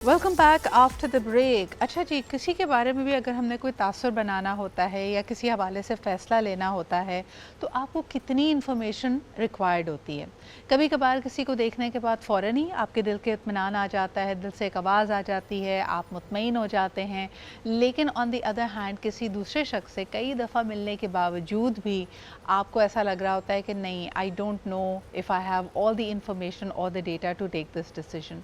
Welcome back after the break. अच्छा जी, किसी के बारे में भी अगर हमने कोई तासुर बनाना होता है या किसी हवाले से फ़ैसला लेना होता है तो आपको कितनी इन्फॉर्मेशन रिक्वायर्ड होती है। कभी कभार किसी को देखने के बाद फ़ौरन ही आपके दिल के इत्मीनान आ जाता है, दिल से एक आवाज़ आ जाती है, आप मुतमईन हो जाते हैं। लेकिन ऑन द अदर हैंड किसी दूसरे शख्स से कई दफ़ा मिलने के बावजूद भी आपको ऐसा लग रहा होता है कि नहीं, I don't know if I have all the information और the data to take this decision.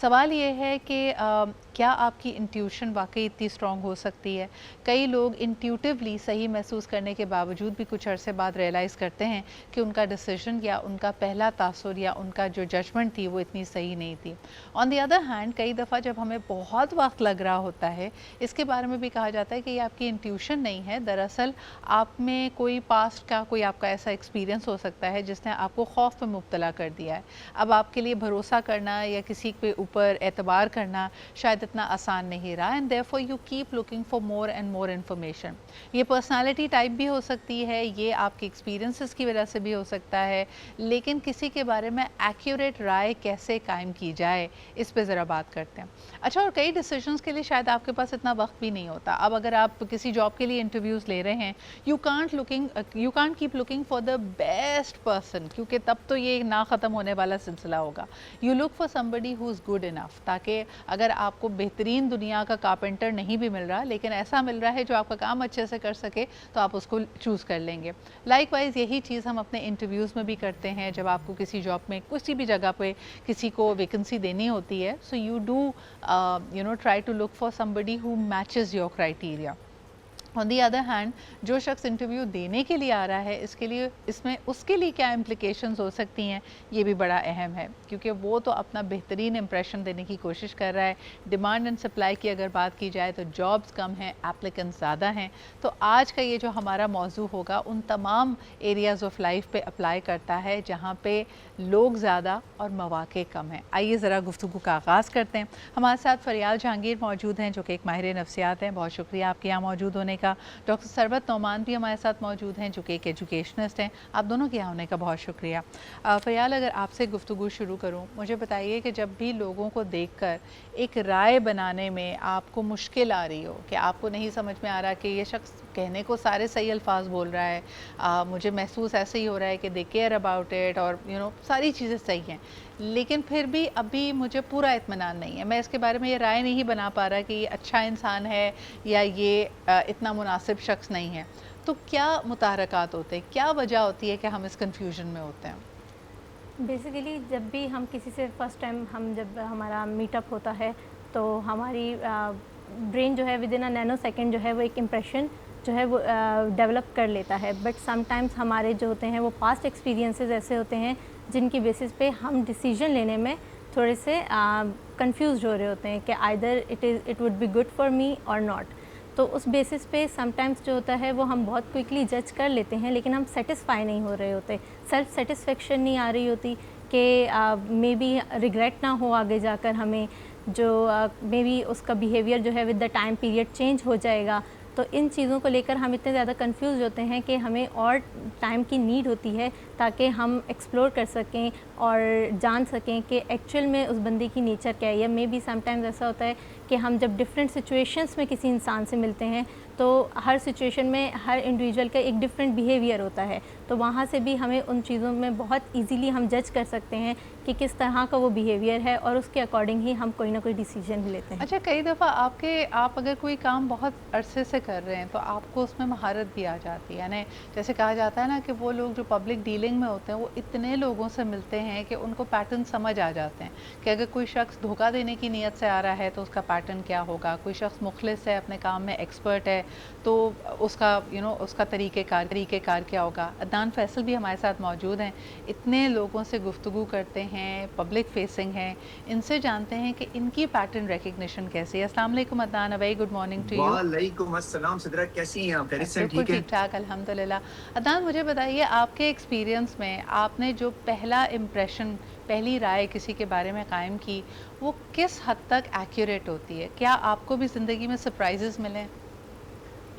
सवाल ये है कि क्या आपकी इंट्यूशन वाकई इतनी स्ट्रॉन्ग हो सकती है। कई लोग इंट्यूटिवली सही महसूस करने के बावजूद भी कुछ अरसे बाद रियलाइज़ करते हैं कि उनका डिसीजन या उनका पहला तासुर या उनका जो जजमेंट थी वो इतनी सही नहीं थी। ऑन द अदर हैंड कई दफ़ा जब हमें बहुत वक्त लग रहा होता है, इसके बारे में भी कहा जाता है कि ये आपकी इंट्यूशन नहीं है, दरअसल आप में कोई पास्ट का कोई आपका ऐसा एक्सपीरियंस हो सकता है जिसने आपको खौफ में मुब्तला कर दिया है। अब आपके लिए भरोसा करना या किसी के ऊपर एतबार करना शायद इतना आसान नहीं रहा, and therefore you keep looking for more and more information. ये पर्सनालिटी टाइप भी हो सकती है, ये आपके एक्सपीरियंसेस की वजह से भी हो सकता है, लेकिन किसी के बारे में एक्यूरेट राय कैसे कायम की जाए, इस पे ज़रा बात करते हैं। अच्छा, और कई डिसीजंस के लिए शायद आपके पास इतना वक्त भी नहीं होता। अब अगर आप किसी जॉब के लिए इंटरव्यूज़ ले रहे हैं, you can't keep looking for the best person, क्योंकि तब तो ये ना ख़त्म होने वाला सिलसिला होगा। You look for somebody who is good enough, ताकि अगर आपको बेहतरीन दुनिया का कारपेंटर नहीं भी मिल रहा लेकिन ऐसा मिल रहा है जो आपका काम अच्छे से कर सके, तो आप उसको चूज़ कर लेंगे। लाइकवाइज यही चीज़ हम अपने इंटरव्यूज़ में भी करते हैं। जब आपको किसी जॉब में किसी भी जगह पे किसी को वैकेंसी देनी होती है, so you do try to look for somebody who matches your criteria. On the other hand जो शख्स इंटरव्यू देने के लिए आ रहा है, इसमें उसके लिए क्या इम्प्लिकेशंस हो सकती हैं, ये भी बड़ा अहम है, क्योंकि वो तो अपना बेहतरीन इंप्रेशन देने की कोशिश कर रहा है। डिमांड एंड सप्लाई की अगर बात की जाए तो जॉब्स कम हैं, एप्लीकेंट्स ज़्यादा हैं। तो आज का ये जो हमारा मौजू होगा उन तमाम एरियाज़ ऑफ लाइफ पे अप्लाई करता है जहाँ पे लोग ज़्यादा और मौक़े कम हैं। आइए ज़रा गुफ्तगू का आगाज़ करते हैं। हमारे साथ फरियाल जहांगीर मौजूद हैं जो कि एक माहिर नफ्सियात हैं, बहुत शुक्रिया आपके यहाँ मौजूद होने का। डॉक्टर सरबत नौमान भी हमारे साथ मौजूद हैं जो कि एक एजुकेशनिस्ट हैं, आप दोनों के यहाँ होने का बहुत शुक्रिया। फरियाल, अगर आपसे गुफ्तगू शुरू करूँ, मुझे बताइए कि जब भी लोगों को देखकर एक राय बनाने में आपको मुश्किल आ रही हो, कि आपको नहीं समझ में आ रहा कि ये शख्स कहने को सारे सही अल्फाज बोल रहा है, मुझे महसूस ऐसे ही हो रहा है कि दे केयर अबाउट इट और सारी चीज़ें सही हैं, लेकिन फिर भी अभी मुझे पूरा इत्मीनान नहीं है, मैं इसके बारे में ये राय नहीं बना पा रहा कि ये अच्छा इंसान है या ये इतना मुनासिब शख्स नहीं है, तो क्या मुतारकात होते हैं, क्या वजह होती है कि हम इस कन्फ्यूजन में होते हैं? बेसिकली जब भी हम किसी से फ़र्स्ट टाइम जब हमारा मीटअप होता है तो हमारी ब्रेन जो है with in a nano second जो है वो एक इम्प्रेशन जो है वो डेवलप कर लेता है। बट समटाइम्स हमारे जो होते हैं वो पास्ट एक्सपीरियंसेस ऐसे होते हैं जिनकी बेसिस पे हम डिसीजन लेने में थोड़े से कंफ्यूज हो रहे होते हैं कि either it would be good for me और नॉट। तो उस बेसिस पे समटाइम्स जो होता है वो हम बहुत क्विकली जज कर लेते हैं, लेकिन हम सेटिस्फाई नहीं हो रहे होते, सेल्फ सेटिस्फेक्शन नहीं आ रही होती कि मे बी रिग्रेट ना हो आगे जाकर हमें, जो मे बी उसका बिहेवियर जो है with the time period change हो जाएगा। तो इन चीज़ों को लेकर हम इतने ज़्यादा कंफ्यूज होते हैं कि हमें और टाइम की नीड होती है ताकि हम एक्सप्लोर कर सकें और जान सकें कि एक्चुअल में उस बंदे की नेचर क्या है। या मे बी समटाइम्स ऐसा होता है कि हम जब डिफरेंट सिचुएशंस में किसी इंसान से मिलते हैं तो हर सिचुएशन में हर इंडिविजुअल का एक डिफरेंट बिहेवियर होता है, तो वहाँ से भी हमें उन चीज़ों में बहुत इजीली हम जज कर सकते हैं कि किस तरह का वो बिहेवियर है और उसके अकॉर्डिंग ही हम कोई ना कोई डिसीजन भी लेते हैं। अच्छा, कई दफ़ा आप अगर कोई काम बहुत अरसे से कर रहे हैं तो आपको उसमें महारत भी आ जाती है ना। जैसे कहा जाता है ना कि वो लोग जो पब्लिक डीलिंग में होते हैं वो इतने लोगों से मिलते हैं कि उनको पैटर्न समझ आ जाते हैं कि अगर कोई शख्स धोखा देने की नीयत से आ रहा है तो उसका पैटर्न क्या होगा, कोई शख्स मुखलिस है, अपने काम में एक्सपर्ट है, तो उसका उसका तरीक़ेकार क्या होगा। अदनान फैसल भी हमारे साथ मौजूद हैं, इतने लोगों से गुफ्तगू करते हैं, पब्लिक फेसिंग हैं, इनसे जानते हैं कि इनकी पैटर्न रिकग्निशन कैसी है। अस्सलाम वालेकुम Adnan, very good morning to you. वालेकुम अस्सलाम सिद्रा, कैसी हैं आप? खैरियत से बिल्कुल ठीक हैं? ठीक ठाक, अल्हम्दुलिल्लाह। अदनान, मुझे बताइए, आपके एक्सपीरियंस में आपने जो पहला इम्प्रेशन, पहली राय किसी के बारे में कायम की, वो किस हद तक एक्यूरेट होती है? क्या आपको भी ज़िंदगी में सरप्राइजेस मिले?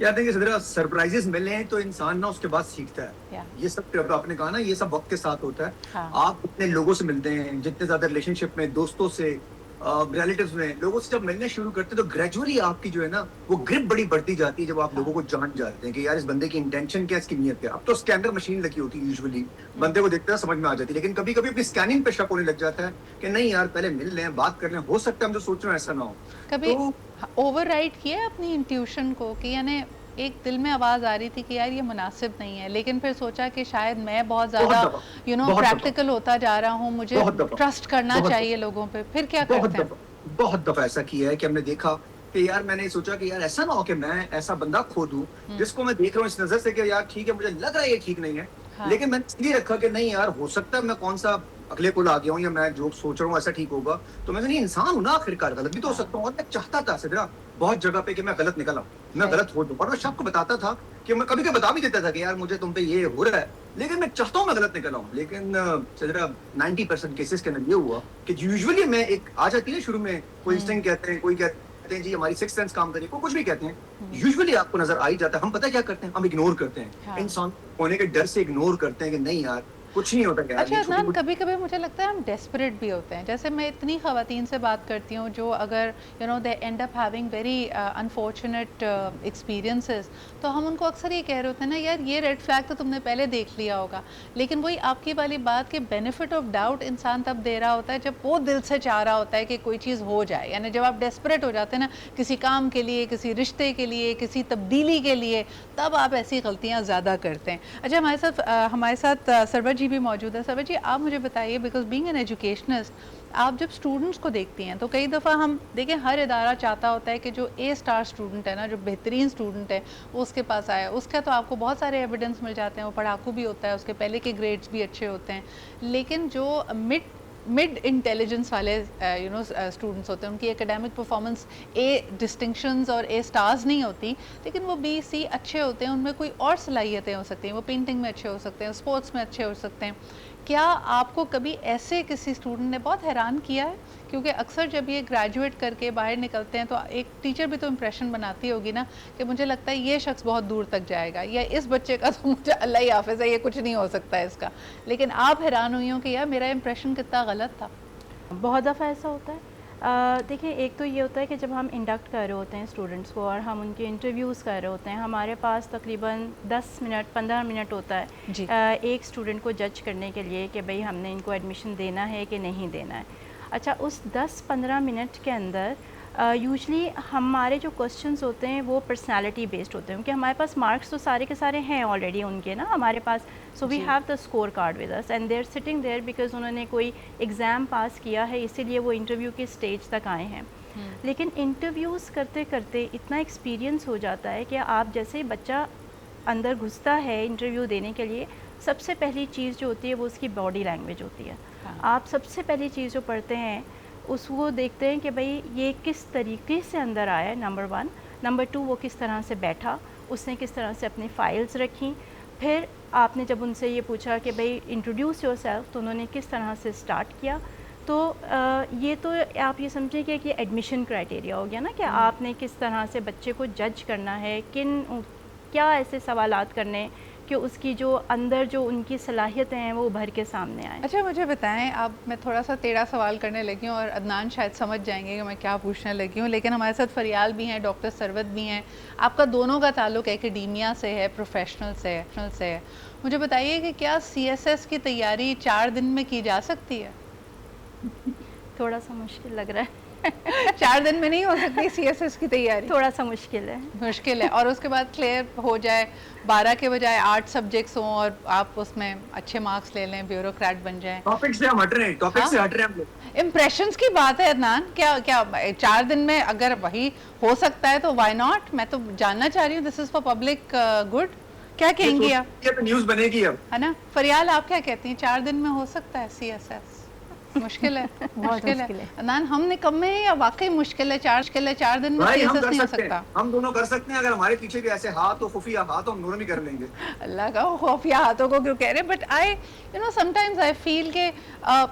यार देखिए सिद्रा, सरप्राइजेस मिले हैं तो इंसान ना उसके बाद सीखता है। या ये सब आपने कहा ना, ये सब वक्त के साथ होता है। हाँ। आप अपने लोगों से मिलते हैं, जितने ज्यादा रिलेशनशिप में दोस्तों से, रिलेटिव्स में लोगों से जब मिलने शुरू करते हैं तो ग्रेजुअली आपकी जो है ना वो ग्रिप बड़ी बढ़ती जाती है जब आप लोगों को जान जाते हैं कि यार इस बंदे की इंटेंशन क्या है, इसकी नीयत क्या है. अब तो स्कैनर मशीन लगी होती है यूजुअली, बंदे को देखते हैं समझ में आ जाती है, लेकिन कभी कभी अपनी स्कैनिंग पे शक होने लग जाता है कि नहीं यार पहले मिल लें, बात कर लें, हो सकता है हम जो सोच रहे हैं ऐसा ना हो. कभी तो ओवरराइड किया है अपनी इंट्यूशन को कि यानी एक दिल में आवाज़ आ रही थी कि यार ये मुनासिब नहीं है, लेकिन फिर सोचा कि शायद मैं बहुत ज़्यादा बहुत दफा प्रैक्टिकल होता जा रहा हूँ, मुझे बहुत दफा ट्रस्ट करना बहुत चाहिए लोगों पे, फिर क्या बहुत करते हैं? बहुत दफा ऐसा किया है कि हमने देखा कि यार मैंने सोचा कि यार ऐसा ना हो कि मैं ऐसा बंदा खो दूं जिसको मैं देख रहा हूँ इस नजर से कि यार ठीक है मुझे लग रहा है ये ठीक नहीं है, हाँ। लेकिन मैंने इसलिए रखा कि नहीं यार हो सकता है मैं कौन सा अगले को आ गया हूँ या मैं जो सोच रहा हूँ ऐसा ठीक होगा, तो मैं नहीं इंसान हूँ ना आखिरकार, गलत भी तो हो सकता हूँ. और मैं चाहता था सिद्रा बहुत जगह पे कि मैं गलत निकला, मैं सही। गलत हो दूं, और मैं सबको बताता था कि मैं कभी कभी बता भी देता था कि यार मुझे तुम पे ये हो रहा है, लेकिन मैं चाहता हूँ मैं गलत निकला हूँ. लेकिन सिद्रा 90% केसेस के अंदर ये हुआ कि यूजुअली मैं एक आ जाती है शुरू में कोई इंस्टिंक्ट कहते हैं, कोई कहते हैं जी हमारी सिक्स्थ सेंस काम करिए, कोई कुछ भी कहते हैं, यूजुअली आपको नजर आ ही जाता है. हम पता है क्या करते हैं, हम इग्नोर करते हैं, हाँ। इंसान होने के डर से इग्नोर करते हैं कि नहीं यार कुछ नहीं होता. क्या अच्छा अदनान, कभी कभी मुझे लगता है हम डेस्परेट भी होते हैं. जैसे मैं इतनी ख़वातीन से बात करती हूँ जो अगर they end up having very unfortunate experiences, तो हम उनको अक्सर ये कह रहे होते हैं ना यार ये रेड फ्लैग तो तुमने पहले देख लिया होगा, लेकिन वही आपकी वाली बात के बेनिफिट ऑफ डाउट इंसान तब दे रहा होता है जब वो दिल से चाह रहा होता है कि कोई चीज़ हो जाए. यानी जब आप डेस्परेट हो जाते हैं ना किसी काम के लिए, किसी रिश्ते के लिए, किसी तब्दीली के लिए, तब आप ऐसी गलतियाँ ज़्यादा करते हैं. अच्छा हमारे साथ सरवर जी भी मौजूद है. सरवर जी आप मुझे बताइए, बिकॉज बीइंग एन एजुकेशनिस्ट, आप जब स्टूडेंट्स को देखती हैं तो कई दफ़ा हम देखें हर इदारा चाहता होता है कि जो ए स्टार स्टूडेंट है ना, जो बेहतरीन स्टूडेंट है वो उसके पास आए. उसका तो आपको बहुत सारे एविडेंस मिल जाते हैं, वो पढ़ाकू भी होता है, उसके पहले के ग्रेड्स भी अच्छे होते हैं, लेकिन जो मिड इंटेलिजेंस वाले स्टूडेंट्स होते हैं उनकी एकेडमिक परफॉर्मेंस ए डिस्टिंक्शंस और ए स्टार्स नहीं होती, लेकिन वो बी सी अच्छे होते हैं, उनमें कोई और सलाहियतें हो सकती हैं, वो पेंटिंग में अच्छे हो सकते हैं, स्पोर्ट्स में अच्छे हो सकते हैं. क्या आपको कभी ऐसे किसी स्टूडेंट ने बहुत हैरान किया है? क्योंकि अक्सर जब ये ग्रेजुएट करके बाहर निकलते हैं तो एक टीचर भी तो इम्प्रेशन बनाती होगी ना कि मुझे लगता है ये शख्स बहुत दूर तक जाएगा, या इस बच्चे का तो मुझे अल्लाह ही हाफिज़ है, ये कुछ नहीं हो सकता है इसका, लेकिन आप हैरान हुई हो कि यार मेरा इम्प्रेशन कितना गलत था. बहुत दफ़ा ऐसा होता है. देखिए, एक तो ये होता है कि जब हम इंडक्ट कर रहे होते हैं स्टूडेंट्स को और हम उनके इंटरव्यूज़ कर रहे होते हैं, हमारे पास तकरीबन 10 मिनट 15 मिनट होता है जी. एक स्टूडेंट को जज करने के लिए कि भाई हमने इनको एडमिशन देना है कि नहीं देना है. अच्छा, उस 10-15 मिनट के अंदर यूजली हमारे जो क्वेश्चंस होते हैं वो पर्सनालिटी बेस्ड होते हैं, क्योंकि हमारे पास मार्क्स तो सारे के सारे हैं ऑलरेडी उनके ना हमारे पास. So we have the score card with us and they are sitting there because उन्होंने कोई एग्ज़ाम पास किया है, इसीलिए वो इंटरव्यू के स्टेज तक आए हैं. लेकिन इंटरव्यूज़ करते करते इतना एक्सपीरियंस हो जाता है कि आप जैसे ही बच्चा अंदर घुसता है इंटरव्यू देने के लिए, सबसे पहली चीज़ जो होती है वो उसकी बॉडी लैंग्वेज होती है. आप सबसे पहली चीज़ जो पढ़ते हैं उसको देखते हैं कि भाई ये किस तरीके से अंदर आया है, नंबर 1. नंबर 2, वो किस तरह से बैठा, उसने किस तरह से अपनी फ़ाइल्स रखी. फिर आपने जब उनसे ये पूछा कि भाई इंट्रोड्यूस योरसेल्फ, तो उन्होंने किस तरह से स्टार्ट किया. तो ये तो आप ये समझें कि ये एडमिशन क्राइटेरिया हो गया ना कि आपने किस तरह से बच्चे को जज करना है, क्या ऐसे सवालात करने कि उसकी जो अंदर जो उनकी सलाहियतें हैं वो उभर के सामने आए. अच्छा मुझे बताएं, अब मैं थोड़ा सा टेढ़ा सवाल करने लगी हूँ और अदनान शायद समझ जाएंगे कि मैं क्या पूछने लगी हूँ, लेकिन हमारे साथ फरियाल भी हैं, डॉक्टर सरवत भी हैं. आपका दोनों का ताल्लुक एकेडीमिया से है, प्रोफेशनल से है. मुझे बताइए कि क्या CSS की तैयारी 4 दिन में की जा सकती है? थोड़ा सा मुश्किल लग रहा है. 4 दिन में नहीं हो सकती CSS की तैयारी? थोड़ा सा मुश्किल है. और उसके बाद क्लियर हो जाए, 12 के बजाय 8 सब्जेक्ट्स हों और आप उसमें अच्छे मार्क्स ले लें, ब्यूरोक्रेट बन जाएं. टॉपिक से हम हट रहे हैं, टॉपिक से हट रहे हैं हम लोग. इम्प्रेशंस की बात है अदनान, क्या 4 दिन में अगर वही हो सकता है तो व्हाई नॉट. मैं तो जानना चाह रही हूँ, this is for public good. क्या कहेंगी आप? ये तो न्यूज़ बनेगी अब, है ना. फरियाल आप क्या कहती हैं, 4 दिन में हो सकता है CSS? मुश्किल है. मुश्किल है अदनान. हम निकम्मे हैं या वाकई मुश्किल है? 4 दिन में भाई हम CSS कर नहीं हो सकते सकता? हैं, हम दोनों कर सकते हैं. अगर हमारे पीछे भी ऐसे हाथ हो, खुफिया हाथ हो, हम दोनों भी कर लेंगे. अल्लाह का खुफिया हाथों को क्यों कह रहे हैं. But I sometimes I feel के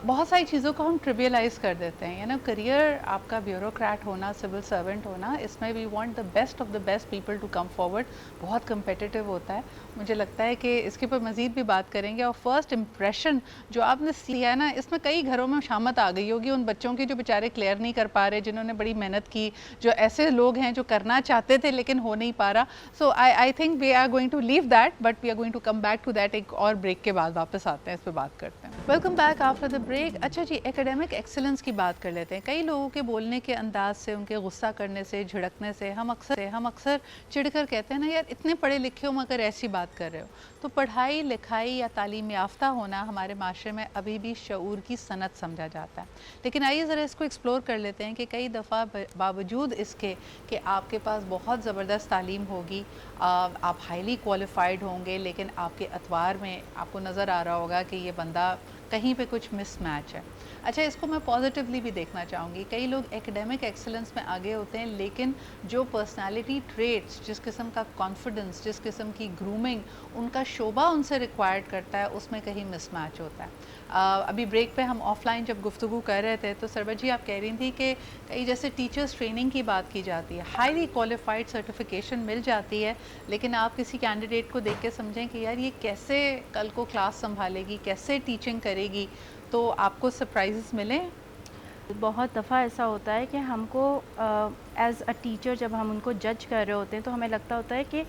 बहुत सारी चीज़ों को हम ट्रिवियलाइज कर देते हैं. करियर आपका ब्यूरोक्रेट होना, सिविल सर्वेंट होना, इसमें we want the best of the best people to come forward. बहुत कंपेटिटिव होता है. मुझे लगता है कि इसके ऊपर मज़ीद भी बात करेंगे. और फर्स्ट इम्प्रेशन जो आपने लिया है ना, इसमें कई घरों में शामत आ गई होगी उन बच्चों की जो बेचारे क्लियर नहीं कर पा रहे, जिन्होंने बड़ी मेहनत की, जो ऐसे लोग हैं जो करना चाहते थे लेकिन हो नहीं पा रहा. So I think we are going to leave that, but we are going to come back to that. एक और ब्रेक के बाद वापस आते हैं, इस पर बात करते हैं. Welcome back after the break. अच्छा जी, एकेडमिक एक्सीलेंस की बात कर लेते हैं. कई लोगों के बोलने के अंदाज से, उनके गुस्सा करने से, झिड़कने से हम अक्सर चिढ़कर कहते हैं ना, यार इतने पढ़े लिखे हो मगर ऐसी बात कर रहे हो. तो पढ़ाई लिखाई या तालीम याफ्ता होना हमारे माशरे में अभी भी शऊर की सनत समझा जाता है. लेकिन आइए ज़रा इसको एक्सप्लोर कर लेते हैं कि कई दफ़ा बावजूद इसके कि आपके पास बहुत ज़बरदस्त तालीम होगी, आप हाईली क्वालिफाइड होंगे, लेकिन आपके अतवार में आपको नज़र आ रहा होगा कि ये बंदा कहीं पे कुछ मिसमैच है. अच्छा, इसको मैं पॉजिटिवली भी देखना चाहूँगी. कई लोग एकेडमिक एक्सीलेंस में आगे होते हैं, लेकिन जो पर्सनालिटी ट्रेट्स, जिस किस्म का कॉन्फिडेंस, जिस किस्म की ग्रूमिंग उनका शोबा उनसे रिक्वायर्ड करता है, उसमें कहीं मिसमैच होता है. अभी ब्रेक पे हम ऑफलाइन जब गुफ्तगू कर रहे थे तो सरबत जी आप कह रही थी कि कई जैसे टीचर्स ट्रेनिंग की बात की जाती है, हाईली क्वालिफाइड सर्टिफिकेशन मिल जाती है, लेकिन आप किसी कैंडिडेट को देख के समझें कि यार ये कैसे कल को क्लास संभालेगी, कैसे टीचिंग करेगी, तो आपको सरप्राइजेस मिले? बहुत दफ़ा ऐसा होता है कि हमको एज़ अ टीचर जब हम उनको जज कर रहे होते हैं तो हमें लगता होता है कि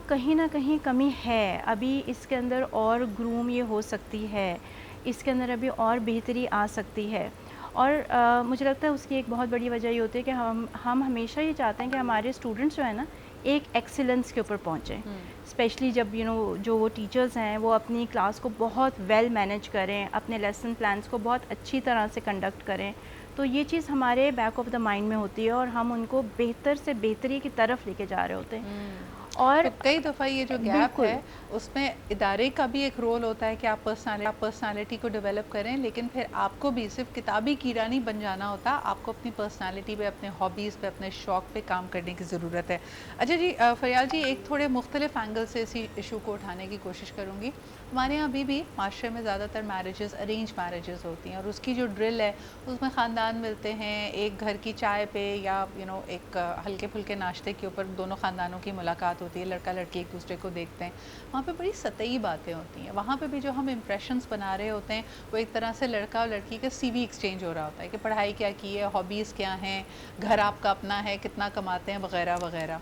कहीं ना कहीं कमी है, अभी इसके अंदर और ग्रूम ये हो सकती है, इसके अंदर अभी और बेहतरी आ सकती है. और मुझे लगता है उसकी एक बहुत बड़ी वजह ये होती है कि हम हमेशा ये चाहते हैं कि हमारे स्टूडेंट्स जो है ना एक एक्सीलेंस के ऊपर पहुँचें. स्पेशली जब जो वो टीचर्स हैं वो अपनी क्लास को बहुत वेल मैनेज करें, अपने लेसन प्लान्स को बहुत अच्छी तरह से कंडक्ट करें, तो ये चीज़ हमारे बैक ऑफ द माइंड में होती है और हम उनको बेहतर से बेहतरी की तरफ लेके जा रहे होते हैं. और तो कई दफ़ा ये जो गैप है उसमें इदारे का भी एक रोल होता है कि आप पर्सनालिटी को डेवलप करें, लेकिन फिर आपको भी सिर्फ किताबी कीड़ा नहीं बन जाना होता, आपको अपनी पर्सनालिटी पे, अपने हॉबीज़ पे, अपने शौक़ पे काम करने की ज़रूरत है. अच्छा जी, फरियाल जी, एक थोड़े मुख्तलिफ एंगल से इसी इशू को उठाने की कोशिश करूँगी. हमारे यहाँ अभी भी माशरे में ज़्यादातर मैरिजेस अरेंज मैरिजेस होती हैं और उसकी जो ड्रिल है उसमें ख़ानदान मिलते हैं, एक घर की चाय पे या एक हल्के फुल्के नाश्ते के ऊपर दोनों ख़ानदानों की मुलाकात होती है, लड़का लड़की एक दूसरे को देखते हैं. वहाँ पे बड़ी सतही बातें होती हैं. वहाँ पे भी जो हम इम्प्रेशंस बना रहे होते हैं वो एक तरह से लड़का और लड़की का CV एक्सचेंज हो रहा होता है कि पढ़ाई क्या की है, हॉबीज़ क्या हैं, घर आपका अपना है, कितना कमाते हैं, वगैरह वगैरह.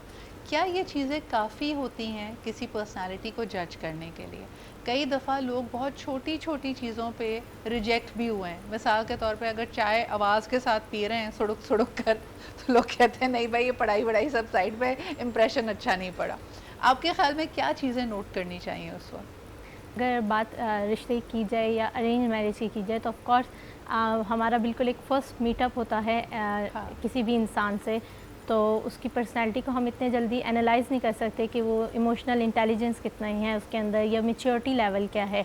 क्या ये चीज़ें काफ़ी होती हैं किसी पर्सनालिटी को जज करने के लिए? कई दफ़ा लोग बहुत छोटी छोटी चीज़ों पे रिजेक्ट भी हुए हैं. मिसाल के तौर पे अगर चाय आवाज़ के साथ पी रहे हैं सुड़ुक सुड़ुक कर, तो लोग कहते हैं नहीं भाई ये पढ़ाई वढ़ाई सब साइड पे, इम्प्रेशन अच्छा नहीं पड़ा. आपके ख्याल में क्या चीज़ें नोट करनी चाहिए उस वक्त? अगर बात रिश्ते की जाए या अरेंज मैरिज की जाए तो ऑफ कोर्स हमारा बिल्कुल एक फ़र्स्ट मीटअप होता है किसी भी इंसान से, तो उसकी पर्सनैलिटी को हम इतने जल्दी एनालाइज़ नहीं कर सकते कि वो इमोशनल इंटेलिजेंस कितना ही है उसके अंदर या मैच्योरिटी लेवल क्या है.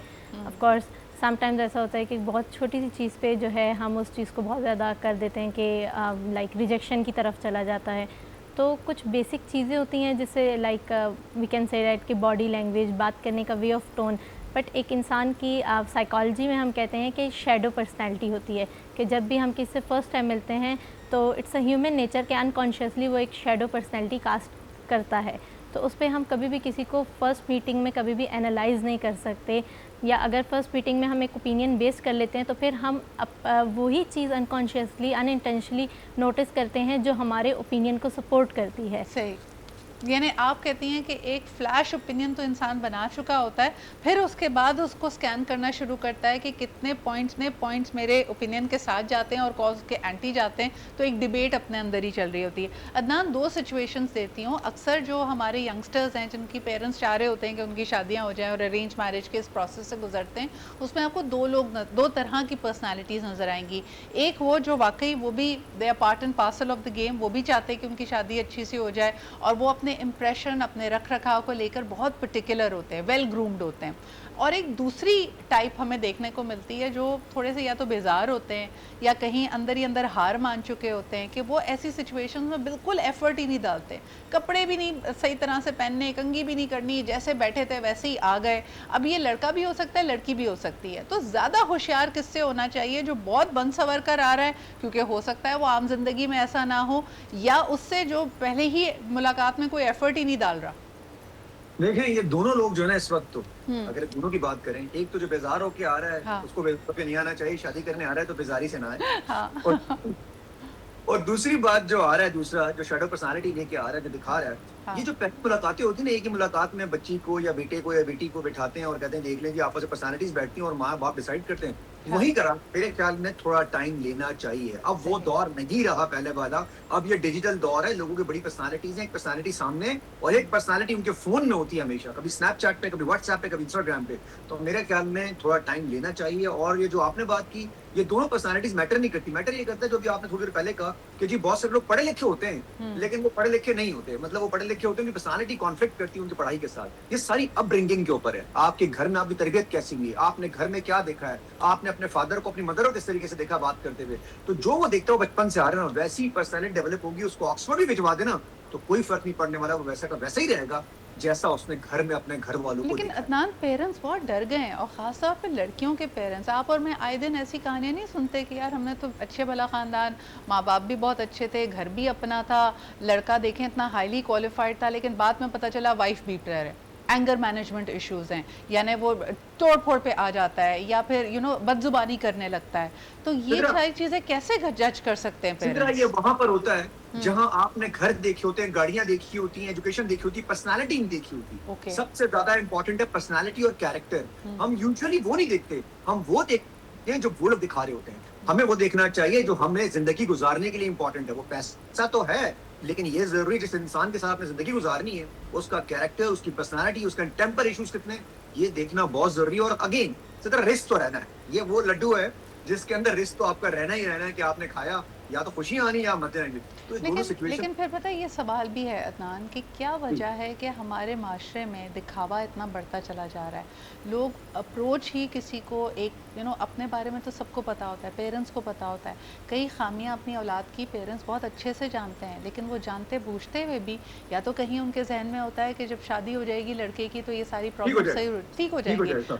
ऑफ कोर्स समटाइम्स ऐसा होता है कि बहुत छोटी सी चीज़ पे जो है हम उस चीज़ को बहुत ज़्यादा कर देते हैं कि लाइक रिजेक्शन की तरफ चला जाता है. तो कुछ बेसिक चीज़ें होती हैं जिससे like we can say that कि बॉडी लैंग्वेज, बात करने का वे ऑफ टोन, बट एक इंसान की साइकोलॉजी में हम कहते हैं कि शैडो पर्सनैलिटी होती है कि जब भी हम किसी से फ़र्स्ट टाइम मिलते हैं तो इट्स अ ह्यूमन नेचर के अनकॉन्शियसली वो एक शैडो पर्सनैलिटी कास्ट करता है. तो उस पर हम कभी भी किसी को फ़र्स्ट मीटिंग में कभी भी एनालाइज़ नहीं कर सकते, या अगर फ़र्स्ट मीटिंग में हम एक ओपिनियन बेस कर लेते हैं तो फिर हम वही चीज़ अनकॉन्शियसली अनइंटेंशनली नोटिस करते हैं जो हमारे ओपिनियन को सपोर्ट करती है. सही, यानी आप कहती हैं कि एक फ्लैश ओपिनियन तो इंसान बना चुका होता है, फिर उसके बाद उसको स्कैन करना शुरू करता है कि कितने पॉइंट्स मेरे ओपिनियन के साथ जाते हैं और कॉज के एंटी जाते हैं, तो एक डिबेट अपने अंदर ही चल रही होती है. अदनान, दो सिचुएशंस देती हूँ. अक्सर जो हमारे यंगस्टर्स हैं जिनकी पेरेंट्स चाह रहे होते हैं कि उनकी शादियाँ हो जाएँ और अरेंज मैरिज के इस प्रोसेस से गुजरते हैं, उसमें आपको दो तरह की पर्सनैलिटीज़ नज़र आएंगी. एक वो जो वाकई वो भी they are part and parcel of the game, वो भी चाहते हैं कि उनकी शादी अच्छी सी हो जाए और वो अपने इम्प्रेशन, अपने रख रखाव को लेकर बहुत पर्टिकुलर होते हैं, वेल ग्रूम्ड होते हैं. और एक दूसरी टाइप हमें देखने को मिलती है जो थोड़े से या तो बेजार होते हैं या कहीं अंदर ही अंदर हार मान चुके होते हैं कि वो ऐसी सिचुएशंस में बिल्कुल एफर्ट ही नहीं डालते, कपड़े भी नहीं सही तरह से पहनने, कंघी भी नहीं करनी, जैसे बैठे थे वैसे ही आ गए. अब ये लड़का भी हो सकता है, लड़की भी हो सकती है. तो ज़्यादा होशियार किससे होना चाहिए, जो बहुत बन सवर कर आ रहा है क्योंकि हो सकता है वो आम जिंदगी में ऐसा ना हो, या उससे जो पहले ही मुलाकात में कोई एफर्ट ही नहीं डाल रहा? देखें ये दोनों लोग जो है ना इस वक्त तो अगर दोनों की बात करें, एक तो जो बेजार होके आ रहा है हाँ। उसको बेजार होके नहीं आना चाहिए, शादी करने आ रहा है तो बेजारी से ना आए। हाँ और दूसरी बात जो आ रहा है, दूसरा जो शेडो पर्सनालिटी लेके आ रहा है, जो दिखा रहा है, हाँ। ये जो पहली मुलाकातें होती है ना, एक ही मुलाकात में बच्ची को या बेटे को या बेटी को बिठाते हैं और कहते हैं देख लें जी आपस में पर्सनालिटीज बैठती हैं और माँ बाप डिसाइड करते हैं, हाँ। वही करा मेरे ख्याल में थोड़ा टाइम लेना चाहिए। अब वो सही। दौर नहीं रहा पहले वाला, अब ये डिजिटल दौर है, लोगों की बड़ी पर्सनालिटीज हैं, एक पर्सनालिटी सामने और एक पर्सनालिटी उनके फोन में होती है हमेशा, कभी स्नैपचैट पे, कभी व्हाट्सएप पे, कभी इंस्टाग्राम पे। तो मेरे ख्याल में थोड़ा टाइम लेना चाहिए। और ये जो आपने बात की, ये दोनों पर्सनालिटीज मैटर नहीं करती, मैटर ये करता है जो भी आपने थोड़ी देर पहले कहा कि जी बहुत सारे लोग पढ़े लिखे होते हैं लेकिन वो पढ़े लिखे नहीं होते, मतलब वो पढ़े लिखे होते हैं, उनकी पर्सनालिटी कॉन्फ्लिक्ट करती है उनकी पढ़ाई के साथ। ये सारी अपब्रिंगिंग के ऊपर है, आपके घर में आपकी तरबियत कैसी हुई है, आपने घर में क्या देखा है, आपने अपने फादर को अपनी मदर को किस तरीके से देखा बात करते हुए, तो जो वो देखता है वो बचपन से आ रहा है ना, वैसी पर्सनालिटी डेवलप होगी। उसको ऑक्सफोर्ड भी भिजवा देना तो कोई फर्क नहीं पड़ने वाला, वो वैसा का वैसा ही रहेगा जैसा उसने घर में अपने घर वालों को लेकिन देखा है। अदनान पेरेंट्स बहुत डर गए हैं और ख़ास तौर पे लड़कियों के पेरेंट्स। आप और मैं आए दिन ऐसी कहानियाँ नहीं सुनते कि यार हमने तो अच्छे भला ख़ानदान, माँ बाप भी बहुत अच्छे थे, घर भी अपना था, लड़का देखें इतना हाईली क्वालिफाइड था, लेकिन बाद में पता चला वाइफ बीटर है, एंगर मैनेजमेंट इश्यूज़ हैं, यानी वो तोड़ फोड़ पे आ जाता है या फिर बदजुबानी करने लगता है। तो ये सिद्रा- सारी चीज़ें कैसे जज कर सकते हैं सिद्रा, पेरेंट्स? ये वहां पर होता है जहां आपने घर देखे होते हैं, गाड़ियां देखी होती हैं, एजुकेशन देखी होती है, पर्सनालिटी नहीं देखी होती। Okay. सबसे ज्यादा इंपॉर्टेंट है पर्सनालिटी और कैरेक्टर। हम यूजुअली वो नहीं देखते, हम वो देखते हैं जो वो लोग दिखा रहे होते हैं। हमें वो देखना चाहिए जो हमें जिंदगी गुजारने के लिए इंपॉर्टेंट है। वो पैसा तो है लेकिन ये जरूरी जिस इंसान के साथ आपने जिंदगी गुजारनी है उसका कैरेक्टर, उसकी पर्सनालिटी, उसका टेम्पर इश्यूज कितने, ये देखना बहुत जरूरी है। और अगेन सिर्फ रिस्क तो रहना है, ये वो लड्डू है जिसके अंदर रिस्क तो आपका रहना ही रहना है कि आपने खाया या तो खुशी आनी या मजे आएंगे। तो ये दोनों सिचुएशन लेकिन फिर पता है ये सवाल भी है अदनान कि क्या वजह है कि हमारे माशरे में दिखावा इतना बढ़ता चला जा रहा है। लोग अप्रोच ही किसी को एक अपने बारे में तो सबको पता होता है, पेरेंट्स को पता होता है, कई खामियां अपनी औलाद की पेरेंट्स बहुत अच्छे से जानते हैं, लेकिन वो जानते बूझते हुए भी या तो कहीं उनके जहन में होता है कि जब शादी हो जाएगी लड़के की तो ये सारी प्रॉब्लम सही ठीक हो जाएगी,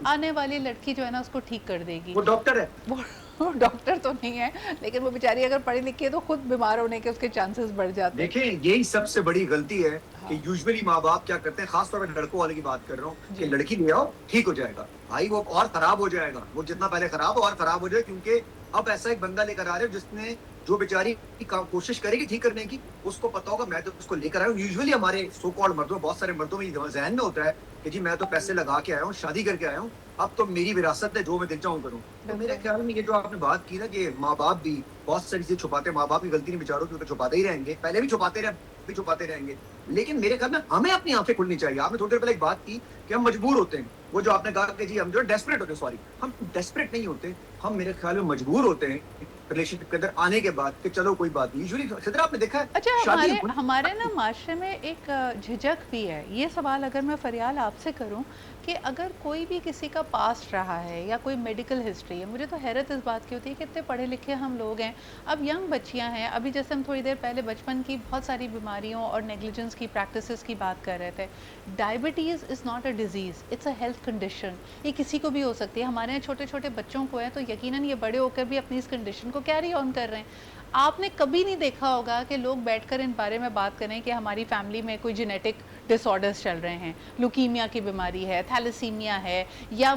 आने वाली लड़की जो है ना उसको ठीक कर देगी। वो डॉक्टर है, वो डॉक्टर तो नहीं है लेकिन वो बेचारी अगर पढ़ी लिखी है तो खुद बीमार होने के उसके चांसेस बढ़ जाते हैं। देखें यही सबसे बड़ी गलती है कि यूजुअली माँ बाप क्या करते हैं, खासतौर पर लड़कों वाले की बात कर रहा हूँ कि लड़की ले आओ ठीक हो जाएगा। भाई वो और खराब हो जाएगा, वो जितना पहले खराब हो और खराब हो जाए, क्योंकि अब ऐसा एक बंदा लेकर आ रहे हो जिसने जो बेचारी कोशिश करेगी ठीक करने की, उसको पता होगा मैं तो उसको लेकर आया हूँ। यूजुअली हमारे सो कॉल्ड मर्दों, बहुत सारे मर्दों में जहन में होता है कि जी मैं तो पैसे लगा के आया हूँ, शादी करके आया हूँ, अब तो मेरी विरासत है, जो मैं दिल चाहूँ करूँ। तो मेरे ख्याल में ये जो आपने बात की ना कि माँ बाप भी बहुत सारी चीजें छुपाते हैं, माँ बाप की गलती नहीं बेचारों की, तो छुपाते ही रहेंगे, पहले भी छुपाते रहे भी छुपाते रहेंगे। लेकिन मेरे ख्याल में हमें अपनी आंखें खुलनी चाहिए। आपने थोड़ी देर पहले एक बात की कि हम मजबूर होते हैं, वो जो आपने कहा कि जी हम जो डेस्परेट होते हैं, सॉरी हम डेस्परेट नहीं होते, हम मेरे ख्याल में मजबूर होते हैं रिलेशनशिप के अंदर आने के बाद कि चलो कोई बात नहीं। यूजुअली सिद्रा आपने देखा है अच्छा हमारे ना माशरे में एक झिझक भी है। ये सवाल अगर मैं फरियाल आपसे करूं कि अगर कोई भी किसी का पास्ट रहा है या कोई मेडिकल हिस्ट्री है, मुझे तो हैरत इस बात की होती है कि इतने पढ़े लिखे हम लोग हैं, अब यंग बच्चियां हैं, अभी जैसे हम थोड़ी देर पहले बचपन की बहुत सारी बीमारियों और नेग्लिजेंस की प्रैक्टिसेस की बात कर रहे थे। Diabetes is not a disease, it's a health condition. ये किसी को भी हो सकती है, हमारे यहाँ छोटे छोटे बच्चों को है तो यकीनन ये बड़े होकर भी अपनी इस कंडीशन को कैरी ऑन कर रहे हैं। आपने कभी नहीं देखा होगा कि लोग बैठकर इन बारे में बात करें कि हमारी फैमिली में कोई जेनेटिक डिसऑर्डर्स चल रहे हैं, लुकीमिया की बीमारी है, थैलेसीमिया है, या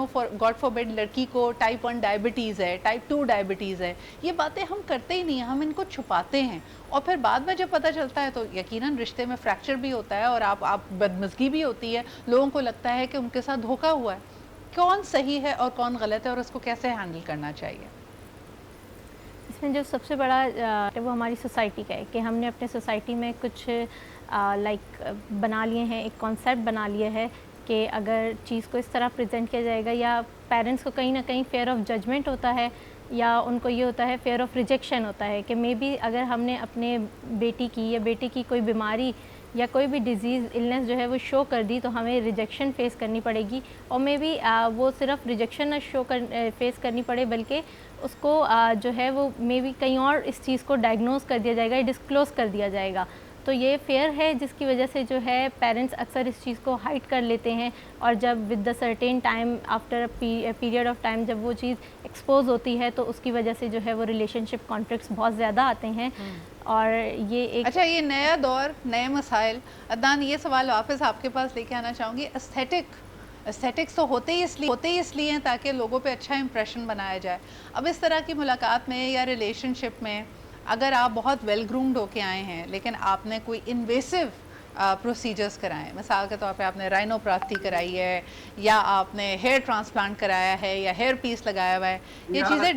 फॉर गॉड फॉरबिड लड़की को टाइप 1 डायबिटीज़ है, टाइप 2 डायबिटीज़ है। ये बातें हम करते ही नहीं हैं, हम इनको छुपाते हैं और फिर बाद में जब पता चलता है तो यकीनन रिश्ते में फ्रैक्चर भी होता है और आप बदमज़गी भी होती है, लोगों को लगता है कि उनके साथ धोखा हुआ है। कौन सही है और कौन गलत है और उसको कैसे हैंडल करना चाहिए? इसमें जो सबसे बड़ा वो हमारी सोसाइटी का है कि हमने अपने सोसाइटी में कुछ बना लिए हैं, एक कॉन्सेप्ट बना लिया है कि अगर चीज़ को इस तरह प्रेजेंट किया जाएगा, या पेरेंट्स को कहीं ना कहीं फेयर ऑफ जजमेंट होता है या उनको ये होता है फेयर ऑफ रिजेक्शन होता है कि मे बी अगर हमने अपने बेटी की या बेटे की कोई बीमारी या कोई भी डिज़ीज़ इलनेस जो है वो शो कर दी तो हमें रिजेक्शन फेस करनी पड़ेगी, और मे बी वो सिर्फ रिजेक्शन ना फेस करनी पड़े बल्कि उसको जो है वो मे बी कहीं और इस चीज़ को डायग्नोज कर दिया जाएगा, डिस्क्लोज़ कर दिया जाएगा। تو یہ فیئر ہے جس کی وجہ سے جو ہے پیرنٹس اکثر اس چیز کو ہائڈ کر لیتے ہیں, اور جب with the certain time after period of time جب وہ چیز ایکسپوز ہوتی ہے تو اس کی وجہ سے جو ہے وہ ریلیشن شپ کانفلکٹس بہت زیادہ آتے ہیں. اور یہ ایک اچھا, یہ نیا دور, نئے مسائل. عدنان, یہ سوال واپس آپ کے پاس لے کے آنا چاہوں گی. استھیٹکس تو ہوتے ہی اس لیے ہیں تاکہ لوگوں پہ اچھا امپریشن بنایا جائے. اب اس طرح کی ملاقات میں یا ریلیشن شپ میں اگر آپ بہت ویل گرومڈ ہو کے آئے ہیں لیکن آپ نے کوئی انویسو پروسیجرز کرائیں, مثال کے طور پہ آپ نے رائنوپلاسٹی کرائی ہے یا آپ نے ہیئر ٹرانسپلانٹ کرایا ہے یا ہیئر پیس لگایا ہوا ہے, یہ چیزیں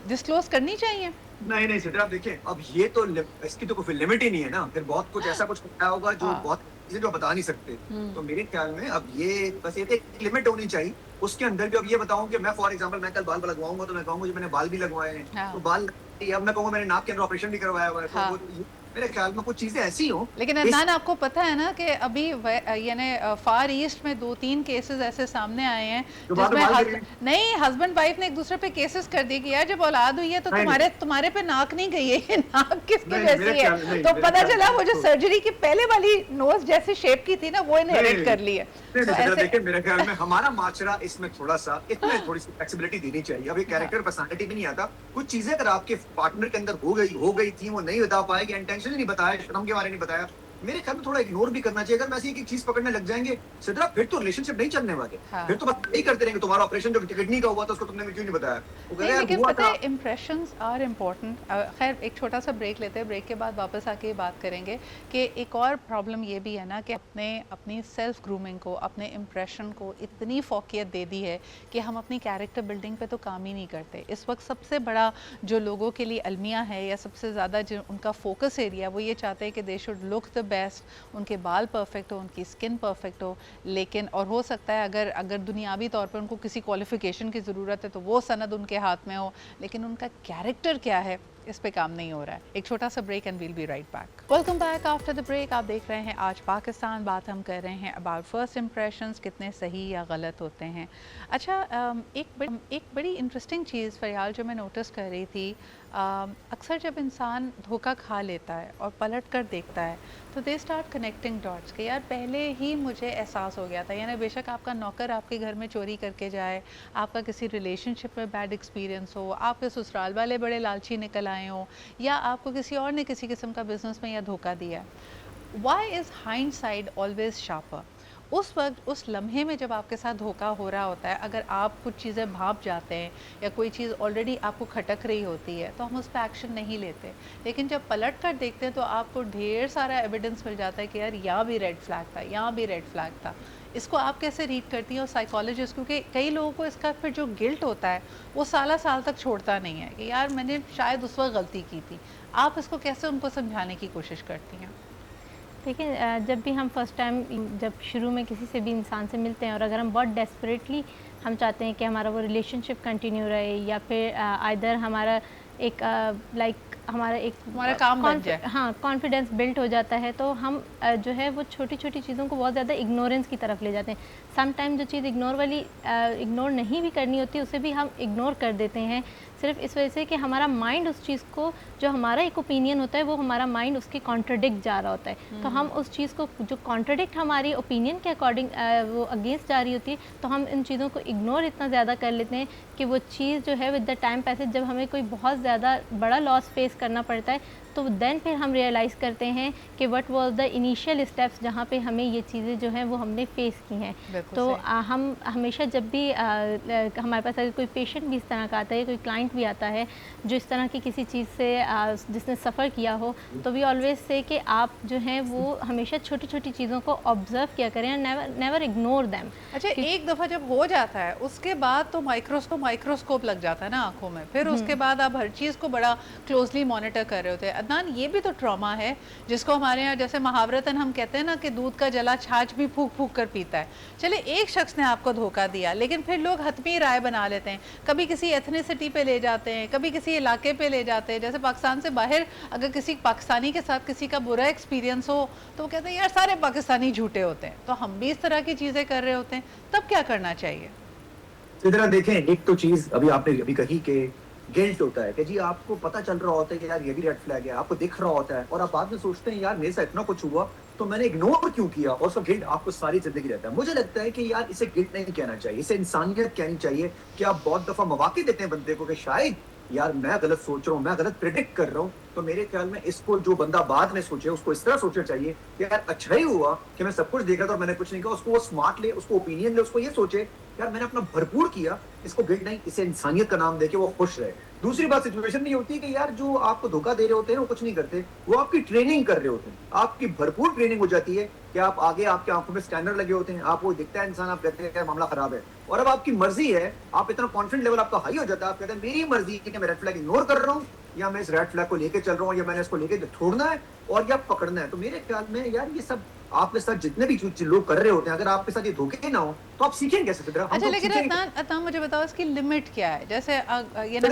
ڈسکلوز کرنی چاہیے؟ نہیں سر, آپ دیکھیں اب یہ تو اس کی تو کوئی لمٹ ہی نہیں ہے نا, پھر بہت کچھ ایسا کچھ ہوتا ہوگا جو بہت چیزیں جو بتا نہیں سکتے. تو میرے خیال میں اب یہ بس یہ ایک لمٹ ہونی چاہیے. اس کے اندر بھی اب یہ بتاؤں کہ میں فار ایگزامپل میں کل بال لگواؤں گا تو میں کہوں گا میں نے بال بھی لگوائے ہیں, تو بال اب میں کہوں گا میں نے ناک کے اندر آپریشن بھی کروایا ہوا ہے. تو میرے خیال میں کچھ چیزیں ایسی ہوں. لیکن عدنان, آپ کو پتہ ہے نا کہ ابھی یعنی فار ایسٹ میں 2-3 کیسز ایسے سامنے آئے ہیں جس میں ہسبینڈ وائف نے ایک دوسرے پہ کیسز کر دی کہ یار جب اولاد ہوئی ہے تو تمہارے پہ ناک نہیں گئی ہے, یہ ناک کس کی جیسی ہے, تو پتہ چلا وہ جو سرجری کی پہلے والی نوز جیسی شیپ کی تھی نا وہ انہیریٹ کر لی ہے. دیکھیں میرے خیال میں ہمارا معاشرہ اس میں تھوڑا سا اتنا تھوڑی سی فلیکسیبلٹی دینی چاہیے. اب یہ کیریکٹر پرسنالٹی بھی نہیں آتا. کچھ چیزیں اگر آپ کے پارٹنر کے اندر ہو گئی تھی, وہ نہیں بتا پائے, کہ انٹینشنلی نہیں بتایا, شرم کے بارے نہیں بتایا, میرے خیال میں تھوڑا اگنور بھی کرنا چاہیے. اگر میں ایسی ایک چیز پکڑنے لگ جائیں گے سدرا, پھر تو ریلیشن شپ نہیں چلنے والے. پھر تو بس یہی کرتے رہیں گے تمہارا آپریشن جو کڈنی کا ہوا تھا اس کو تم نے کیوں نہیں بتایا. لیکن پتہ ہے امپریشنز آر امپورٹنٹ. خیر ایک چھوٹا سا بریک لیتے ہیں, بریک کے بعد واپس آ کے بات کریں گے کہ ایک اور پرابلم یہ بھی ہے نا کہ اپنی سیلف گرومنگ کو, اپنے امپریشن کو اتنی فوقیت دے دی ہے کہ ہم اپنی کیریکٹر بلڈنگ پہ تو کام ہی نہیں کرتے. اس وقت سب سے بڑا جو لوگوں کے لیے المیہ ہے یا سب سے زیادہ جو ان کا فوکس ایریا, وہ یہ چاہتے ہیں کہ they should look the best, ان کے بال پرفیکٹ ہو, ان کی اسکن پرفیکٹ ہو. لیکن اور ہو سکتا ہے اگر دنیاوی طور پر ان کو کسی کوالیفیکیشن کی ضرورت ہے تو وہ سند ان کے ہاتھ میں ہو, لیکن ان کا کیریکٹر کیا ہے اس پہ کام نہیں ہو رہا ہے. ایک چھوٹا سا break and we'll be right back. Welcome back after the break. آپ دیکھ رہے ہیں آج پاکستان. بات ہم کر رہے ہیں اباؤٹ فرسٹ امپریشنز, کتنے صحیح یا غلط ہوتے ہیں. اچھا, ایک بڑی انٹرسٹنگ چیز فریال جو میں نوٹس کر رہی تھی, اکثر جب انسان دھوکہ کھا لیتا ہے اور پلٹ کر دیکھتا ہے تو دے اسٹارٹ کنیکٹنگ ڈاٹس کہ یار پہلے ہی مجھے احساس ہو گیا تھا. یعنی بے شک آپ کا نوکر آپ کے گھر میں چوری کر کے جائے, آپ کا کسی ریلیشن شپ میں بیڈ ایکسپیرینس ہو, آپ کے سسرال والے بڑے لالچی نکل آئے ہوں, یا آپ کو کسی اور نے کسی قسم کا بزنس میں یا دھوکہ دیا. وائی از ہائنڈ سائڈ آلویز شارپر؟ اس وقت اس لمحے میں جب آپ کے ساتھ دھوکہ ہو رہا ہوتا ہے, اگر آپ کچھ چیزیں بھانپ جاتے ہیں یا کوئی چیز آلریڈی آپ کو کھٹک رہی ہوتی ہے تو ہم اس پہ ایکشن نہیں لیتے. لیکن جب پلٹ کر دیکھتے ہیں تو آپ کو ڈھیر سارا ایویڈنس مل جاتا ہے کہ یار یہاں بھی ریڈ فلیگ تھا, یہاں بھی ریڈ فلیگ تھا. اس کو آپ کیسے ریڈ کرتی ہیں؟ اور سائیکالوجسٹ, کیونکہ کئی لوگوں کو اس کا پھر جو گلٹ ہوتا ہے وہ سال تک چھوڑتا نہیں ہے کہ یار میں نے شاید اس وقت غلطی کی تھی. آپ اس کو کیسے ان کو سمجھانے کی کوشش کرتی ہیں؟ دیکھیں, جب بھی ہم فرسٹ ٹائم جب شروع میں کسی سے بھی انسان سے ملتے ہیں اور اگر ہم بہت ڈیسپریٹلی ہم چاہتے ہیں کہ ہمارا وہ ریلیشن شپ کنٹینیو رہے, یا پھر آئدر ہمارا ایک ہمارا کام بن جائے, ہاں کانفیڈینس بلڈ ہو جاتا ہے, تو ہم جو ہے وہ چھوٹی چھوٹی چیزوں کو بہت زیادہ اگنورینس کی طرف لے جاتے ہیں. سم ٹائم جو چیز اگنور نہیں بھی کرنی ہوتی اسے بھی ہم اگنور کر دیتے ہیں, صرف اس وجہ سے کہ ہمارا مائنڈ اس چیز کو, جو ہمارا ایک اوپینین ہوتا ہے وہ ہمارا مائنڈ اس کے کانٹرڈکٹ جا رہا ہوتا ہے. تو ہم اس چیز کو جو کانٹرڈکٹ ہماری اوپینین کے اکارڈنگ وہ اگینسٹ جا رہی ہوتی ہے, تو ہم ان چیزوں کو اگنور اتنا زیادہ کر لیتے ہیں کہ وہ چیز جو ہے ود دا ٹائم پیسز جب ہمیں کوئی بہت زیادہ بڑا لاس فیس کرنا پڑتا ہے تو دین پھر ہم ریئلائز کرتے ہیں کہ what was the initial steps جہاں پہ ہمیں یہ چیزیں جو ہیں وہ ہم نے فیس کی ہیں. تو ہم ہمیشہ جب بھی ہمارے پاس اگر کوئی پیشنٹ بھی اس طرح کا آتا ہے, کوئی کلائنٹ بھی آتا ہے جو اس طرح کی کسی چیز سے جس نے سفر کیا ہو, تو وی آلویز سے کہ آپ جو ہیں وہ ہمیشہ چھوٹی چھوٹی چیزوں کو آبزرو کیا کریں, نیور اگنور دیم. اچھا, ایک دفعہ جب ہو جاتا ہے اس کے بعد تو مائکروسکوپ لگ جاتا ہے نا آنکھوں میں, پھر اس کے بعد آپ ہر چیز کو بڑا کلوزلی مانیٹر کر رہے ہوتے ہیں. عدنان, یہ بھی تو ٹراما ہے جس کو ہمارے یہاں جیسے محاورتاً ہم کہتے ہیں نا کہ دودھ کا جلا چھاچھ بھی پھونک پھونک کر پیتا ہے. چلے ایک شخص نے آپ کو دھوکہ دیا, لیکن پھر لوگ حتمی رائے بنا لیتے ہیں, کبھی کسی ایتھنیسٹی پہ لے جاتے ہیں, کبھی کسی علاقے پہ لے جاتے ہیں. جیسے پاکستان سے باہر اگر کسی پاکستانی کے ساتھ کسی کا برا ایکسپیرینس ہو تو وہ کہتے ہیں یار سارے پاکستانی جھوٹے ہوتے ہیں. تو ہم بھی اس طرح کی چیزیں کر رہے ہوتے ہیں, تب کیا کرنا چاہیے؟ ذرا دیکھیں, ایک تو چیز ابھی آپ نے ابھی کہی کہ गिल्ट होता है कि जी आपको पता चल रहा होता है कि यार ये भी रेड फ्लैग है, आपको दिख रहा होता है, और आप बाद में सोचते हैं यार मेरे साथ इतना कुछ हुआ तो मैंने इग्नोर क्यों किया, और उसका गिल्ट आपको सारी जिंदगी रहता है. मुझे लगता है कि यार इसे गिल्ट नहीं कहना चाहिए, इसे इंसानियत कहनी चाहिए कि आप बहुत दफा मौके देते हैं बंदे को कि शायद यार मैं गलत सोच रहा हूँ, मैं गलत प्रिडिक्ट कर रहा हूँ, तो मेरे ख्याल में इसको जो बंदा बाद में सोचे उसको इस तरह सोचना चाहिए कि यार अच्छा ही हुआ कि मैं सब कुछ देख रहा था और मैंने कुछ नहीं कहा. उसको वो स्मार्ट ले, उसको ओपिनियन ले, उसको ये सोचे यार मैंने अपना भरपूर किया, इसको गिल्ट नहीं, इसे इंसानियत का नाम दे के वो खुश रहे. दूसरी बात सिचुएशन नहीं होती कि यार जो आपको धोखा दे रहे होते हैं वो कुछ नहीं करते, वो आपकी ट्रेनिंग कर रहे होते हैं, आपकी भरपूर ट्रेनिंग हो जाती है कि आप आगे आपके आंखों में स्कैनर लगे होते हैं, आपको दिखता है इंसान, आप कहते हैं मामला खराब है, और अब आपकी मर्जी है, आप इतना कॉन्फिडेंट लेवल आपका हाई हो जाता है, आप कहते हैं मेरी मर्जी है कि मैं रेड फ्लैग इग्नोर कर रहा हूँ या मैं इस रेड फ्लैग को लेके चल रहा हूँ या मैंने इसको लेके छोड़ना है और या पकड़ना है. तो मेरे ख्याल में यार ये सब आपके साथ जितने भी लोग कर रहे होते हैं, अगर आपके साथ ये धोखे ना हो तो आप सीखेंगे कैसे फिर? अच्छा, लेकिन अदनान मुझे बताओ इसकी लिमिट क्या है? जैसे ये ना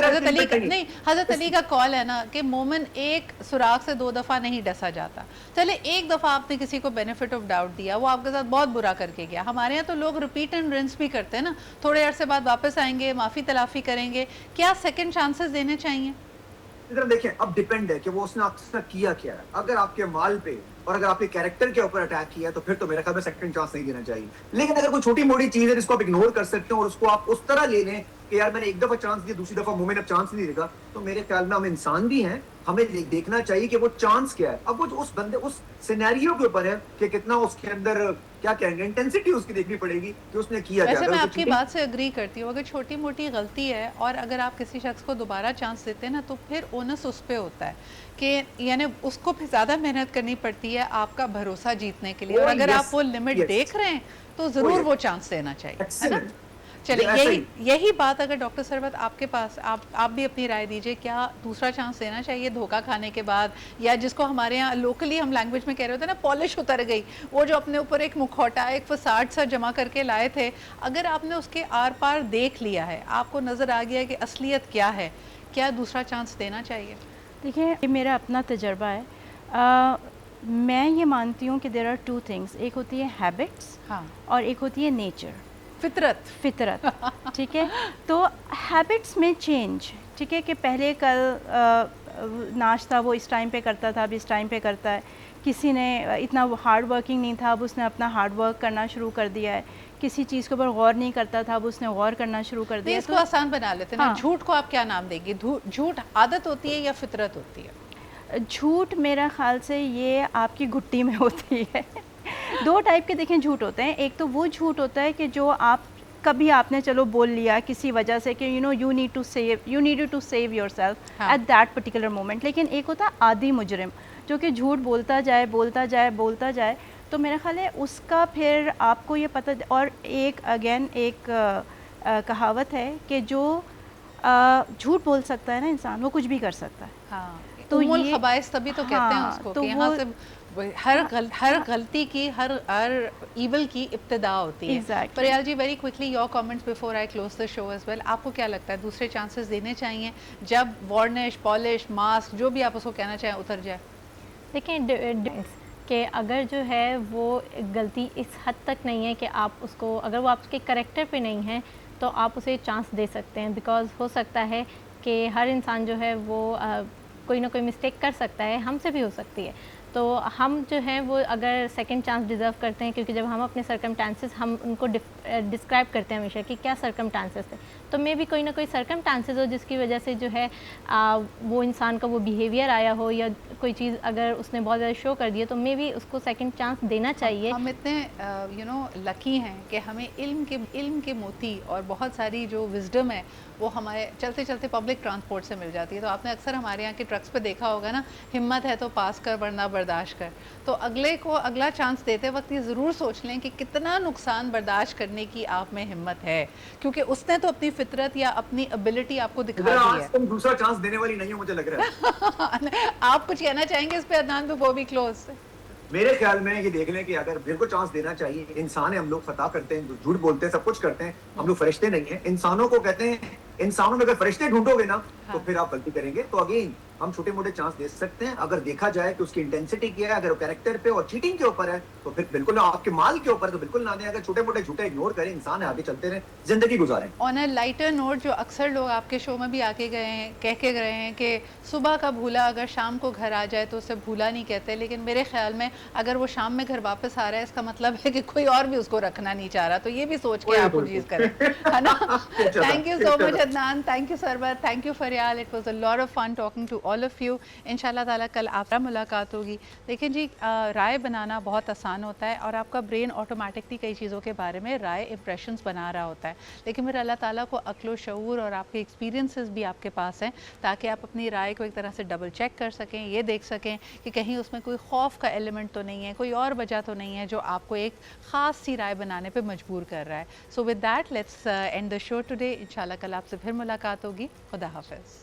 हजरत अली का कॉल है ना कि मोमिन एक सुराख से 2 दफ़ा नहीं डसा जाता. चले एक दफ़ा आपने किसी को बेनिफिट ऑफ डाउट दिया, वो आपके साथ बहुत बुरा करके गया. हमारे यहाँ तो लोग रिपीट एंड रिंस भी करते हैं ना, थोड़े अरसे बाद वापस आएंगे, माफ़ी तलाफ़ी करेंगे. क्या सेकंड चांसेस देने चाहिए? इधर देखें, अब डिपेंड है कि वो उसने आपके साथ किया क्या है. अगर आपके माल पे और अगर आपके कैरेक्टर के ऊपर अटैक किया तो फिर तो मेरे ख्याल में सेकंड चांस नहीं देना चाहिए. लेकिन अगर कोई छोटी मोटी चीज है जिसको आप इग्नोर कर सकते हो और उसको आप उस तरह ले लें कि यार मैंने एक दफा चांस दिया, दूसरी दफा मोमेंट अब चांस नहीं देगा, तो मेरे ख्याल में हम इंसान भी हैं, हमें देखना चाहिए कि वो चांस क्या है. अब वो उस बंदे उस सिनेरियो के ऊपर है कि कितना उसके अंदर क्या कहेंगे इंटेंसिटी उसकी देखनी पड़ेगी कि उसने किया क्या. वैसे मैं आपकी बात से एग्री करती हूँ, अगर छोटी मोटी गलती है और अगर आप किसी शख्स को दोबारा चांस देते हैं ना तो फिर ओनस उस पे होता है कि यानी उसको फिर ज़्यादा मेहनत करनी पड़ती है आपका भरोसा जीतने के लिए. और अगर आप वो लिमिट देख रहे हैं तो ज़रूर वो चांस देना चाहिए, है ना? चलिए, यही बात अगर डॉक्टर सरवत आपके पास, आप भी अपनी राय दीजिए, क्या दूसरा चांस देना चाहिए धोखा खाने के बाद, या जिसको हमारे यहाँ लोकली हम लैंग्वेज में कह रहे होते हैं ना पॉलिश उतर गई, वो जो अपने ऊपर एक मुखौटा एक फसाड सा जमा करके लाए थे, अगर आपने उसके आर पार देख लिया है, आपको नज़र आ गया है कि असलियत क्या है, क्या दूसरा चांस देना चाहिए? देखिए, ये मेरा अपना तजर्बा है. मैं ये मानती हूँ कि देयर आर 2 थिंग्स, एक होती है हैबिट्स, हाँ, और एक होती है नेचर, फितरत. ठीक है, तो हैबिट्स में चेंज, ठीक है, कि पहले कल नाश्ता वो इस टाइम पे करता था, अब इस टाइम पे करता है. किसी ने इतना हार्ड वर्किंग नहीं था, अब उसने अपना हार्ड वर्क करना शुरू कर दिया है. किसी चीज़ के ऊपर गौर नहीं करता था, अब उसने गौर करना शुरू कर दिया. इसको आसान बना लेते हैं ना. झूठ को आप क्या नाम देंगे? झूठ आदत होती है या फितरत होती है? झूठ मेरा ख्याल से ये आपकी घुट्टी में होती है. 2 टाइप के देखें झूठ होते हैं. एक तो वो झूठ होता है कि जो आप कभी आपने चलो बोल लिया किसी वजह से कि you need to save yourself at that particular moment. लेकिन एक होता है आदी मुजरिम जो कि झूठ बोलता जाए. तो मेरा ख्याल है उसका फिर आपको ये पता. और एक कहावत है कि जो झूठ बोल सकता है ना इंसान, वो कुछ भी कर सकता है. हाँ, तो ये खबाइस तभी तो कहते हैं उसको तो कि यहाँ से हर गलती की, हर ईवल की इब्तिदा होती है. Exactly. Pariyal ji, very quickly your comments before I close the show as well. आपको क्या लगता है दूसरे चांसेस देने चाहिए जब वार्निश, पॉलिश, मास्क, जो भी आप उसको कहना चाहें, उतर जाए? देखिए, कि अगर जो है वो गलती इस हद तक नहीं है कि आप उसको, अगर वो आपके करेक्टर पे नहीं है तो आप उसे चांस दे सकते हैं. बिकॉज़ हो सकता है कि हर इंसान जो है वो कोई ना कोई मिस्टेक कर सकता है, हमसे भी हो सकती है. तो हम जो हैं वो अगर सेकंड चांस डिज़र्व करते हैं, क्योंकि जब हम अपने सर्कमस्टांसेस हम उनको डिस्क्राइब करते हैं हमेशा कि क्या सर्कमस्टांसेस थे, तो मे भी कोई ना कोई सर्कमस्टांसेस हो जिसकी वजह से जो है वो इंसान का वो बिहेवियर आया हो, या कोई चीज़ अगर उसने बहुत ज़्यादा शो कर दी है, तो मे भी उसको सेकंड चांस देना चाहिए. हम इतने लकी हैं कि हमें इल्म के मोती और बहुत सारी जो विजडम है वो हमारे चलते चलते पब्लिक ट्रांसपोर्ट से मिल जाती है. तो आपने अक्सर हमारे यहाँ के ट्रक्स पे देखा होगा ना, हिम्मत है तो पास कर वरना बर्दाश्त कर. तो अगले को अगला चांस देते वक्त ये ज़रूर सोच लें कि कितना नुकसान बर्दाश्त करने की आप में हिम्मत है, क्योंकि उसने तो अपनी फितरत या अपनी एबिलिटी आपको दिखा दी है. तुम दूसरा चांस देने वाली नहीं हो, मुझे लग रहा है. आप कुछ कहना चाहेंगे इस पे अदनान, बिफोर वी क्लोज? मेरे ख्याल में ये देख लें कि अगर बिल्कुल चांस देना चाहिए. इंसान है, हम लोग खता करते हैं, झूठ बोलते हैं, सब कुछ करते हैं, हम लोग फरिश्ते नहीं हैं. इंसानों को कहते हैं इंसानों में अगर फरिश्ते ढूंढोगे ना तो हाँ। फिर आप गलती करेंगे. तो अगेन हम छोटे मोटे चांस दे सकते हैं अगर देखा जाए कि उसकी इंटेंसिटी क्या है. अगर वो कैरेक्टर पे और चीटिंग के ऊपर है तो फिर बिल्कुल ना, आपके माल के ऊपर है तो बिल्कुल ना दें. अगर छोटे मोटे झूठे इग्नोर करें, इंसान है, आगे चलते रहें, जिंदगी गुजारें. ऑन अ लाइटर नोट, जो अक्सर लोग आपके शो में भी आके गए हैं, कह के गए हैं कि सुबह का भूला अगर शाम को घर आ जाए तो उसे भूला नहीं कहते, लेकिन मेरे ख्याल में अगर वो शाम में घर वापस आ रहा है इसका मतलब है कि कोई और भी उसको रखना नहीं चाह रहा. तो ये भी सोच के आप वो चीज़ करें, है ना. Thank you so much Adnan, thank you Sarbat, thank you Fariyal. It was a lot of fun talking to all of you. इंशाल्लाह ताला कल आपसे मुलाकात होगी. देखिए जी, राय बनाना बहुत आसान होता है और आपका ब्रेन ऑटोमेटिकली कई चीज़ों के बारे में राय इंप्रेशंस बना रहा होता है, लेकिन फिर अल्लाह ताला को अक्ल व शऊर और आपके एक्सपीरियंसेस भी आपके पास हैं ताकि आप अपनी राय को एक तरह से डबल चेक कर सकें, ये देख सकें कि कहीं उसमें कोई खौफ का एलिमेंट तो नहीं है, कोई और वजह तो नहीं है जो आपको एक ख़ास सी राय बनाने पे मजबूर कर रहा है. So with that let's end the show today. इंशाल्लाह कल आपसे फिर मुलाकात होगी. खुदा हाफ़िज़.